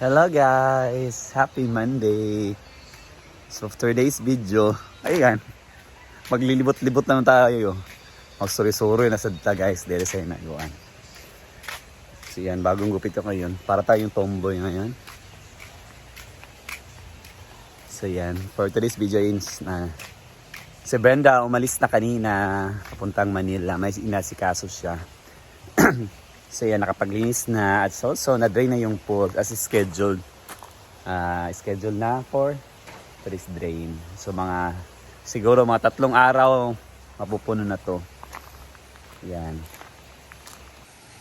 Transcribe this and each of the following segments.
Hello guys! Happy Monday! So after today's video, ayan, maglilibot-libot naman tayo. Magsuri-suri na sa dita guys, dere sa inaguan. So yan, bagong gupit ko ngayon. Para tayong tomboy ngayon. So yan, for today's video is na si Brenda umalis na kanina papuntang Manila. May inasikaso siya. So yan, nakapaglinis na at also na-drain na yung pool as scheduled. Scheduled na for today's drain. So siguro mga 3 araw mapupuno na to. Yan.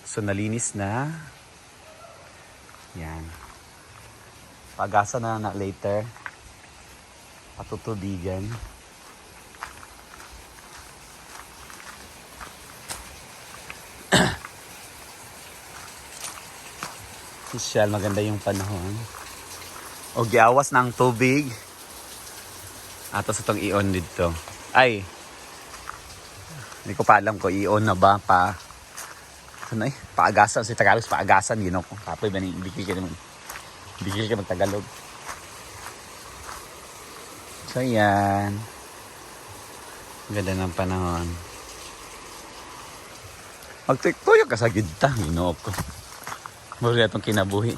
So nalinis na. Yan. Pag-asa na later. Patutubigan. Social, maganda yung panahon. O giawas ng tubig. Ato sa itong ion dito. Ay, hindi ko pa alam ko ion na ba pa. Ano eh? Paagasan. Si Tagalog, paagasan. Gino ko. Kapoy ba ni bigil ka magtagalog. So yan. Ganda ng panahon. Magtuyo ka sa gidta. Gino ko. Muli itong kinabuhi.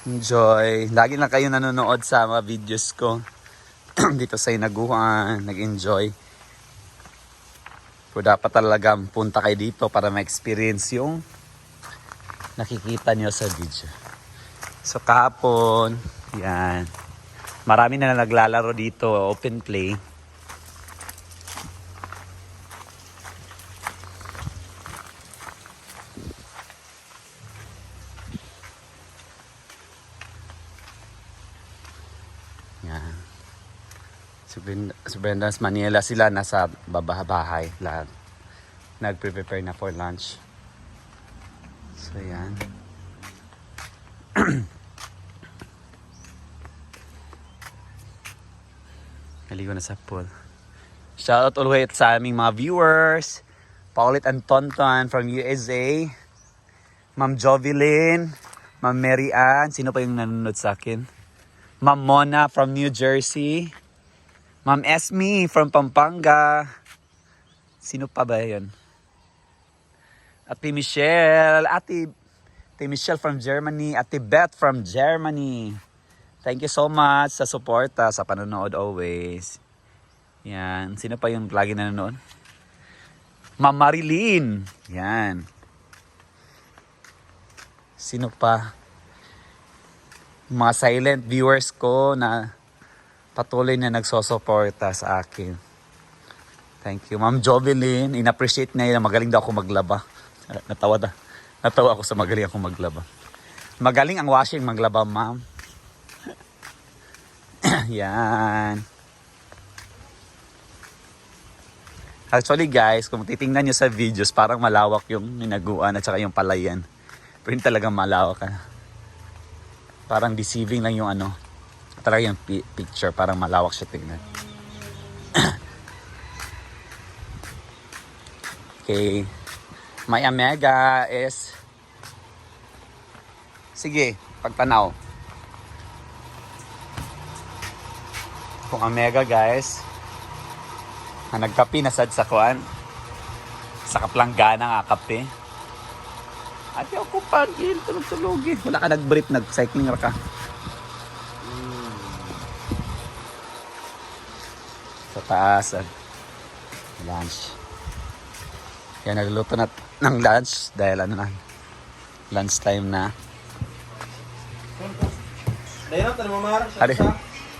Enjoy. Lagi lang kayo nanonood sa mga videos ko. Dito sa Hinaguan. Nag-enjoy. Pero dapat talaga punta kayo dito para ma-experience yung nakikita nyo sa video. So kahapon, yan. Marami na naglalaro dito. Open play. Yan. Si Brenda's Manila sila nasa bahay lahat. Nagpre-prepare na for lunch. So yan. Naligo na sa pool. Shoutout ulit sa aming mga viewers. Paulit and Tonton from USA. Ma'am Jovelyn. Ma'am Mary Ann. Sino pa yung nanonood sa akin? Ma'am Mona from New Jersey. Ma'am Esme from Pampanga. Sino pa ba yun? Ate Michelle. Ate Michelle from Germany. Ate Beth from Germany. Thank you so much sa suporta, sa panonood always. Yan. Sino pa yung lagi nanonood? Ma'am Marilyn. Yan. Sino pa? Mga silent viewers ko na patuloy na nagsosuporta sa akin. Thank you. Ma'am Jovelyn, in-appreciate niya na magaling daw ako maglaba. Natawa ako sa magaling ako maglaba. Magaling ang washing maglaba, ma'am. Yan. Actually guys, kung titingnan nyo sa videos, parang malawak yung Hinaguan at saka yung Palayan. Pero hindi talagang malawak. Parang deceiving lang yung talaga yung picture, parang malawak siya tingnan. Okay. My Omega is sige, pagtanaw. Kung Omega guys, nagkape na sad sa kuan. Sa kaplanggana nga kape. Ate ako pagil, tulog-tulogin. Wala ka nag-brief, nag-cycling ra ka. Sa taas, lunch. Kaya nagluto na ng lunch dahil lunch time na.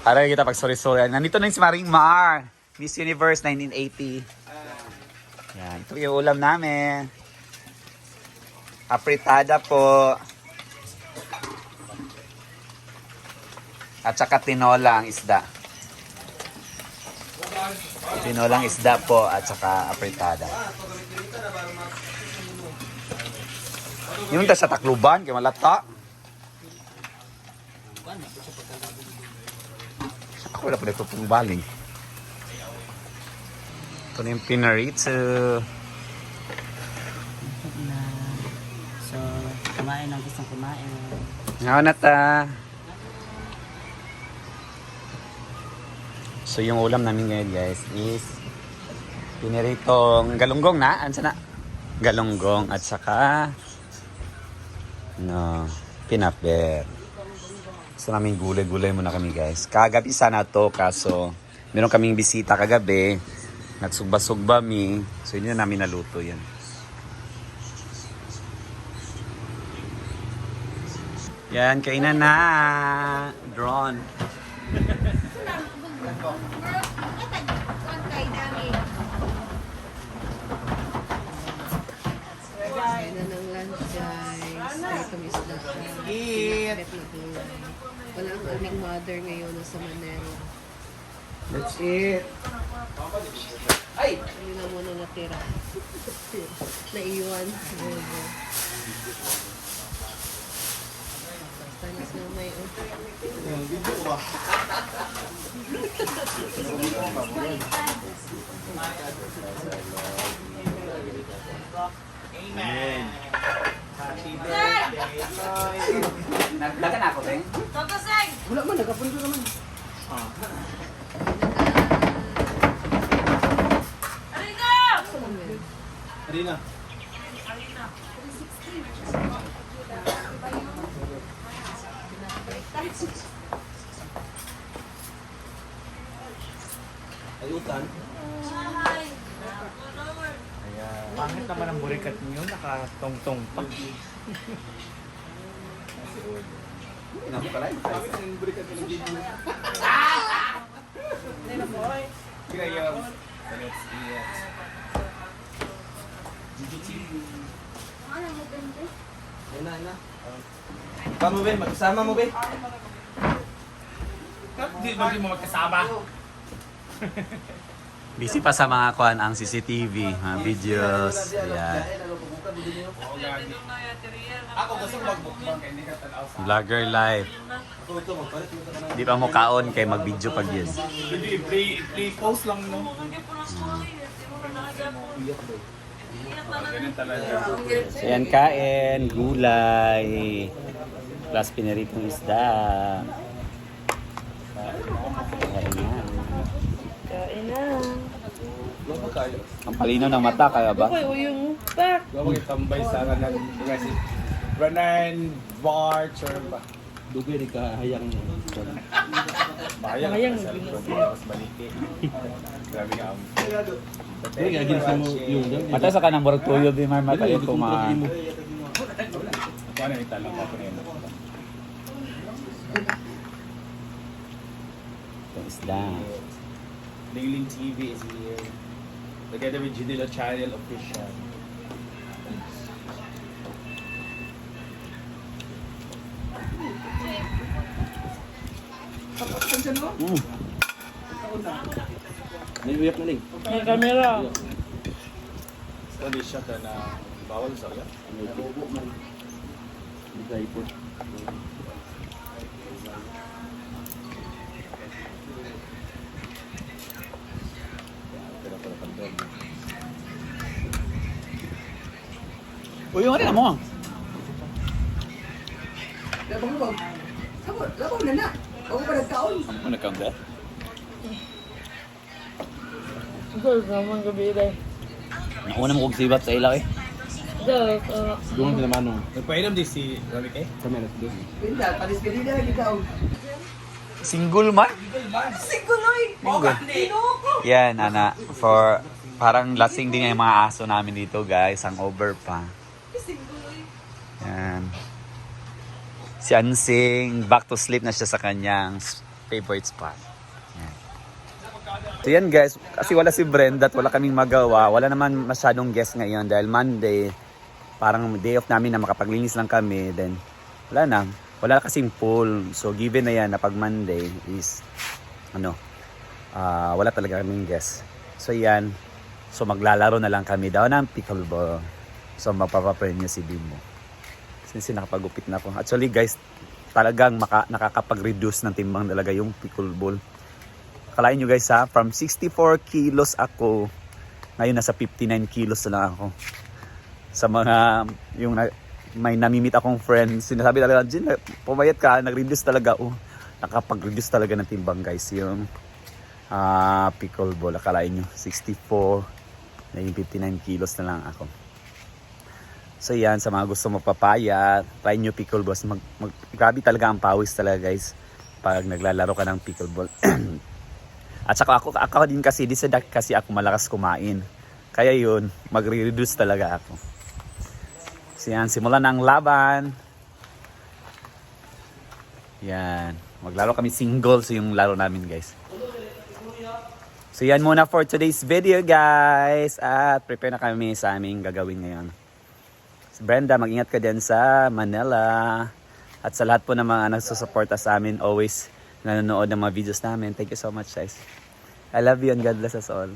Ari kita pag sorry. Nandito na yung si Maring Mar. Miss Universe 1980. Yan, ito yung ulam namin. Apritada po. At saka tinolang isda. Tinolang isda po at saka apritada. Yung sa Tacloban, kaya malata. Ako wala pa dito pong baling. Ito na yung pinarito. So, Kumain ang gustong kumain. Ngaw na ta. So yung ulam namin ngayon guys is piniritong galunggong na. Ano na? Galunggong at saka pinakbet. So namin gulay-gulay muna kami guys. Kagabi sana to kaso meron kaming bisita kagabi. Nagsugba-sugba mi. So hindi na namin naluto yan. Yan, kainan na. Drone. Kaya na ng lunch, guys. Itong isda siya. Eat! Pinakbet na gulay. Wala ang aming mother ngayon sa Manero. Let's eat. Hindi na muna natira. Naiwan. Bobo. Tanis na may Amen. Happy birthday, Nagdagan ako, Teng? Wala man, nagkapunto naman. Arina. Ayutan. Pangit naman ang burikat niyo, nakatong-tong pa. Inapo ka lang? Kira yung. Let's eat. Ayun na. Kamu Ben, magkasama mo Ben. Hindi mo magkasama. Busy pa sa mga kuan ang CCTV, mga videos. Ayan. Ako gusto mag-bookbang kaya hindi ka tanaw sa. Vlogger life. Ako ito, magpalit mo ka na. Di pa mo kaon kay mag-video pag yun. Hindi, play post lang no. Ganun talaga. So yan, kain, gulay, plus piniritong isda. Kain na. Ano ba kayo? Ang palinaw ng mata, kaya ba? Yung back. Gawa kitambay sa kanan. Ranan, bar, ba? Dugay di ka hayang. Bayang sa mas maliki. Grabe nga ang. Dugay gagin sa mo yung. Mata sa kanang murag tuyo di man mata yung kuma. Ano yung talong ako nila? Itong isda. Lingling TV is here. Together with Judilo Channel Official. Naiwiyak na ning. May camera. Study siya ka na bawal sa kaya. Dugay po. Uy, yung ano mo? Labang na na. Ako pa nagkaon. Ano nagkam ba? Girl, naman gabi rin. Nauna mo kong sibat sa ila eh. Girl, Doon na manong. Nagpainom din si Rami kay? Kamera doon. Pinda, palis ka nila, ikaw. Single man? Siguloy! Yan, ana. For, parang lasing din yung mga aso namin dito, guys. Ang over pa. Yan. Si Ansing, back to sleep na siya sa kanyang favorite spot. Yan. So yan guys, kasi wala si Brenda at wala kaming magawa. Wala naman masyadong guest ngayon dahil Monday, parang day off namin na makapaglinis lang kami. Then, wala na. Wala kasing pool. So given na yan na pag Monday is, wala talaga kaming guest. So yan. So maglalaro na lang kami daw ng pickleball. So magpapapremyo si Bimo. Since nakapagupit na ako. Actually guys, talagang nakakapag-reduce ng timbang talaga yung pickleball. Kalain nyo guys ha, from 64 kilos ako, ngayon nasa 59 kilos na lang ako. Sa mga, yung may namimit akong friend, sinasabi talaga, Jin, pumayat ka, nag-reduce talaga. Nakapag-reduce talaga ng timbang guys. Yung pickleball, akalain nyo, 64, naging 59 kilos na lang ako. So yan, sa mga gusto magpapayat, try nyo pickleball. Grabe talaga ang pawis talaga guys pag naglalaro ka ng pickleball. At saka ako din kasi, kasi ako malakas kumain. Kaya yun, magre-reduce talaga ako. So yan, simulan ng laban. Yan, maglaro kami singles yung laro namin guys. So yan muna for today's video guys. At prepare na kami sa aming gagawin ngayon. Brenda, mag-ingat ka dyan sa Manila. At sa lahat po ng mga nagsusuporta sa amin, always nanonood ng mga videos namin. Thank you so much guys. I love you and God bless us all.